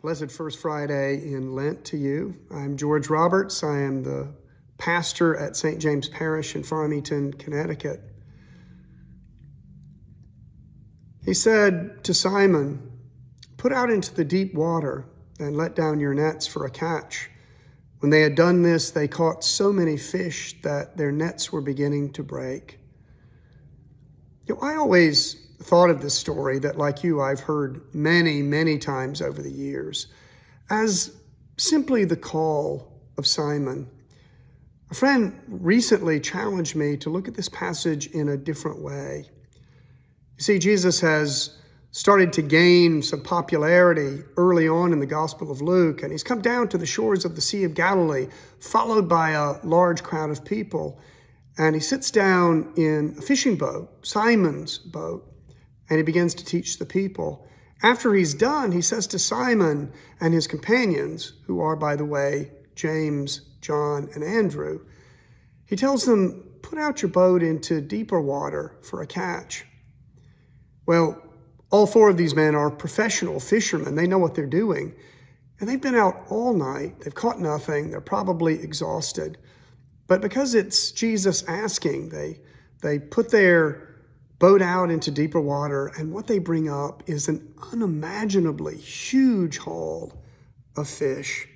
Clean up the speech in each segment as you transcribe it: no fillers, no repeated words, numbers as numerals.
Blessed First Friday in Lent to you. I'm George Roberts. I am the pastor at St. James Parish in Farmington, Connecticut. He said to Simon, "Put out into the deep water and let down your nets for a catch." When they had done this, they caught so many fish that their nets were beginning to break. I always thought of this story that, like you, I've heard many, many times over the years, as simply the call of Simon. A friend recently challenged me to look at this passage in a different way. You see, Jesus has started to gain some popularity early on in the Gospel of Luke, and he's come down to the shores of the Sea of Galilee, followed by a large crowd of people. And he sits down in a fishing boat, Simon's boat, and he begins to teach the people. After he's done, he says to Simon and his companions, who are, by the way, James, John, and Andrew, he tells them, "Put out your boat into deeper water for a catch." Well, all four of these men are professional fishermen. They know what they're doing. And they've been out all night. They've caught nothing. They're probably exhausted. But because it's Jesus asking, they put their boat out into deeper water, and what they bring up is an unimaginably huge haul of fish.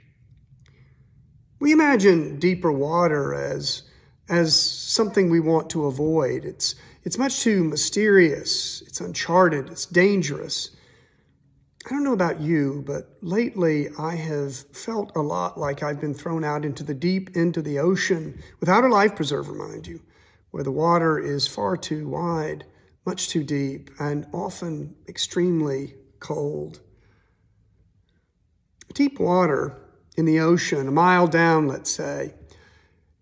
We imagine deeper water as something we want to avoid. It's much too mysterious, it's uncharted, it's dangerous. I don't know about you, but lately I have felt a lot like I've been thrown out into the deep, into the ocean, without a life preserver, mind you, where the water is far too wide, much too deep, and often extremely cold. Deep water in the ocean, a mile down, let's say,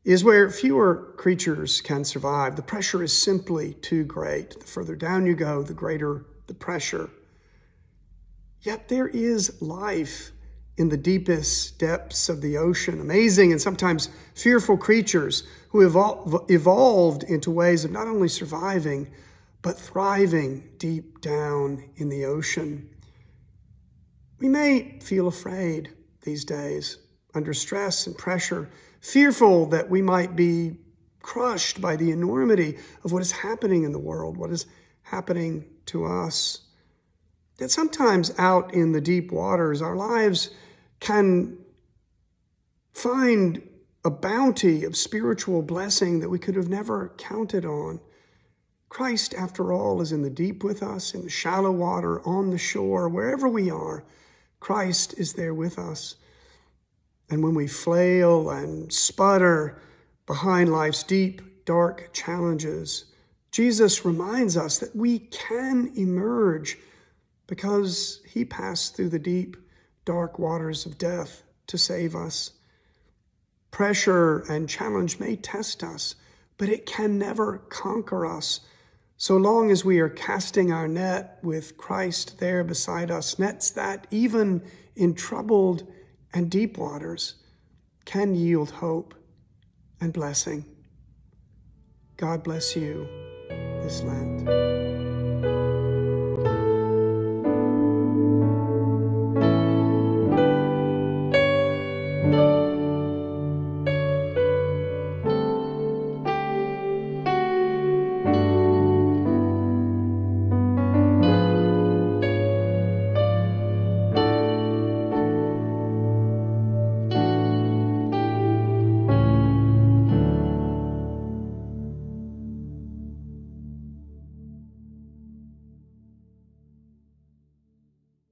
is where fewer creatures can survive. The pressure is simply too great. The further down you go, the greater the pressure. Yet there is life in the deepest depths of the ocean, amazing and sometimes fearful creatures who have evolved into ways of not only surviving, but thriving deep down in the ocean. We may feel afraid these days, under stress and pressure, fearful that we might be crushed by the enormity of what is happening in the world, what is happening to us. Yet sometimes out in the deep waters, our lives can find a bounty of spiritual blessing that we could have never counted on. Christ, after all, is in the deep with us, in the shallow water, on the shore, wherever we are. Christ is there with us. And when we flail and sputter behind life's deep, dark challenges, Jesus reminds us that we can emerge because he passed through the deep, dark waters of death to save us. Pressure and challenge may test us, but it can never conquer us so long as we are casting our net with Christ there beside us, nets that, even in troubled and deep waters, can yield hope and blessing. God bless you this Lent.